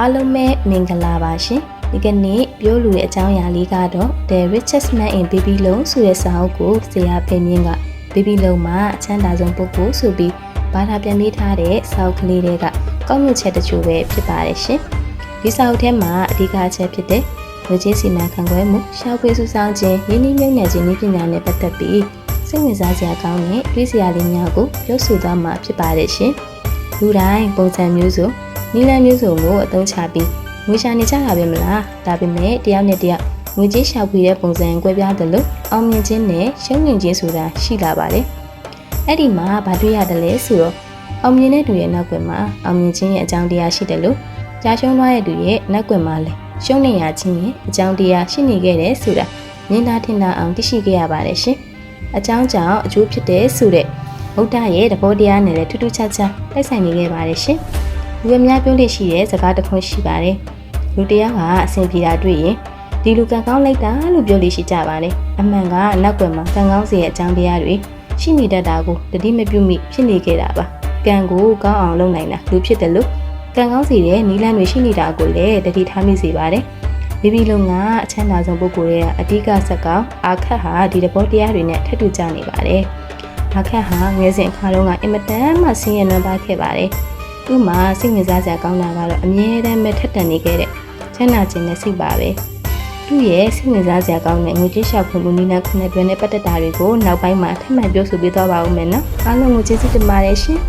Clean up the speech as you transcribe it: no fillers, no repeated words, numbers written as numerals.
အားလုံးပဲမင်္ဂလာပါရှင်ဒီကနေ့ပြောလူတဲ့အကြောင်းအရာလေးကတော့ The Richest Man in Babylon ဆိုတဲ့စာအုပ်ကိုဆရာဖေမြင့်က Babylon မှာအချမ်းသာဆုံးပုဂ္ဂိုလ်ဆိုပြီးဘာသာပြန်ပေးထားတဲ့စာအုပ်ကလေးတွေကကောက်ညွှန်ချက်တချို့ပဲဖြစ်ပါတယ်ရှင်ဒီစာအုပ်ထဲမှာအဓိကအချက်ဖြစ်တဲ့ငွေကြေးစီမံခန့်ခွဲမှုရှာဖွေစုဆောင်းခြင်းရင်းနှီးမြှုပ်နှံခြင်းနည်းပညာနဲ့ပတ်သက်ပြီးစိတ်ဝင်စားစရာကောင်းတဲ့တွေးစရာလေးများကိုပြောဆိုသွားမှာဖြစ်ပါတယ်ရှင်လူတိုင်းပုံစံမျိုးစုံနီလန်မျိုးစုံကိုအသုံးချပြီးငွေရှာနေကြတာပဲမလားဒါပေမဲ့တယောက်နဲ့တယောက်ငွေကြေးရှာဖွေတဲ့ပုံစံကွဲပြားတယ်လို့အောင်မြင်ခြင်းနဲ့ရှုံးနိမ့်ခြင်းဆိုတာရှိလာပါတယ်အဲ့ဒီမှာဘာတွေ့ရတယ်လဲဆိုတော့အောင်မြင်တဲ့သူရဲ့နောက်ွယ်မှာအောင်မြင်ခြင်းရဲ့အကြောင်းတရားရှိတယ်လို့ကြာရှုံးသွားတဲ့သူရဲ့နောက်ွယ်မှာလည်းရှုံးနေရခြင်းရဲ့အကြောင်းတရားရှိနေခဲ့တယ်ဆိုတာမြင်သာထင်သာအောင်သိရှိခဲ့ရပါတယ်ရှင်အကြောင်းကြောင့်အကျိုးဖြစ်တဲ့ဆိုတဲ့ဗုဒ္ဓရဲ့သဘောတရားနဲ့လည်းထူးထူးခြားခြားတိုက်ဆိုင်နေခဲ့ပါတယ်ရှင်လူအများပြောလို့ရှိတဲ့စကားတစ်ခွန်းရှိပါတယ်လူတရားကအဆင်ပြေတာတွေ့ရင်ဒီလူကံကောင်းလိုက်တာလို့ပြောလို့ရှိကြပါတယ်အမှန်ကနောက်ွယ်မှာကံကောင်းစေတဲ့အကြောင်းတရားတွေရှိနေတတ်တာကိုတတိမပြုမိဖြစ်နေခဲ့တာပါကံကိုကောင်းအောင်လုပ်နိုင်တာလူဖြစ်တယ်လို့ကံကောင်းစေတဲ့နီလန်းတွေရှိနေတာကိုလည်းတတိထားမိစေပါတယ်မိမိလုံးကအချမ်းသာဆုံးပုဂ္ဂိုလ်ရဲ့အဓိကဇက်ကောင်အာခတ်ဟာဒီတဘောတရားတွေနဲ့ထပ်တူကြနေပါတယ်အာခတ်ဟာငယ်စဉ်အခါတုန်းကအင်မတန်မှဆင်းရဲနွမ်းပါးခဲ့ပါတယ်သူ့မှာစိတ်ဝင်စားစရာကောင်းတာကတော့အမြဲတမ်းပဲထက်တန်နေခဲ့တဲ့ချမ်းသာခြင်းနဲ့စိတ်ပါပဲသူ့ရဲ့စိတ်ဝင်စားစရာကောင်းတဲ့ငွေကြေးရှာဖွေမှုနည်းနဲ့ခုနှစ်တွဲနဲ့ပတ်သက်တာတွေကိုနောက်ပိုင်းမှာထပ်မံပြောဆိုပေးသွားပါဦးမယ်နော်အားလုံးကိုကျေးဇူးတင်ပါတယ်ရှင်